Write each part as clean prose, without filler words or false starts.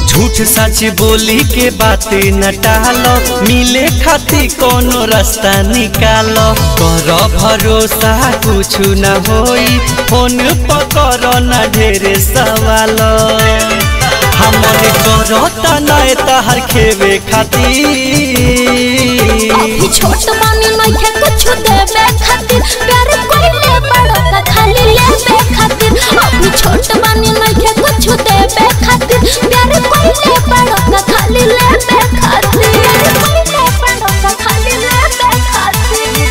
झूठ सच बोली के बातें न टालो, मिले खाती कोनो रास्ता निकालो। करो भरोसा कुछ न होई, फोन पकड़ो न ढेरे सवाल। हमन करो तनाए तहर खेवे खाती, अभी छोट बानी नइखे कुछ देवे खातिर, प्यार कोइले बड़ो का खाली लेवे खातिर। अभी छोट बानी नइखे कुछ देवे खातिर, प्यार कोइले बड़ो का खाली लेवे खातिर। कोइले बड़ो का खाली लेवे खातिर।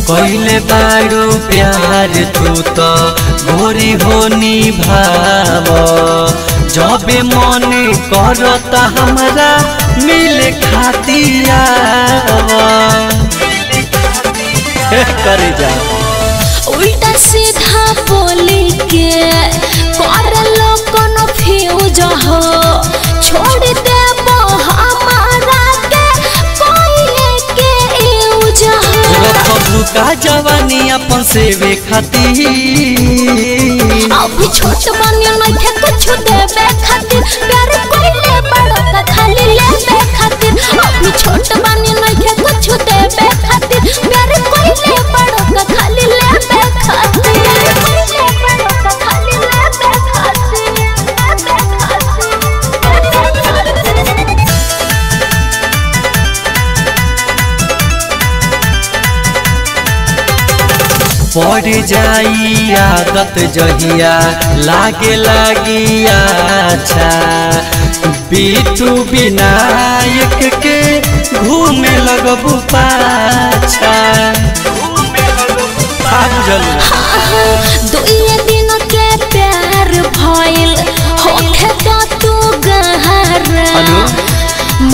कोइले बाड़ो प्यार तू तो गोरी होनी भाव, जबे मन करता हमरा मिले खातिया करे जा। उल्टा सीधा बोली के कर लो कोनो फ्यूज हो, छोड़ दे हमारा के कोइले के यूज हो। का जवानी अपन सेवे खातिर, अभी छोट बानी नइखे कुछ देवे खातिर, प्यार कोइले बड़ो का खाली लेवे खातिर। अभी छोट बानी नइखे कुछ देवे खातिर, प्यार कोइले बड़ो का खाली लेवे खातिर। कोइले बड़ो का खाली लेवे खातिर। पड़ जाई आदत जहिया लागे लागी अच्छा, बीटू विनायक के घूमे लगबू पाछा। दुइये दिन के प्यार भइल होखे तो तू गहरा,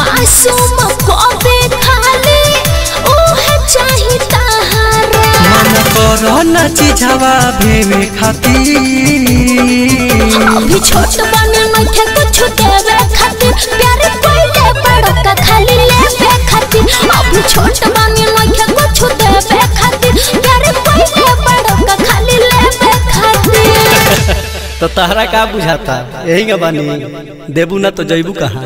मासूम कबे खाली ओहे चाही तहारा। मन करो न चिझवा भेवे खातिर, अभी छोट बानी नइखे कुछ देवे खातिर, प्यार कोइले बड़ो का खाली लेवे खातिर। अभी छोट बानी नइखे कुछ देवे खातिर, प्यार कोइले बड़ो का खाली लेवे खातिर। तो तहरा का बुझाता, यही का बानी देबू ना तो जइबू कहाँ।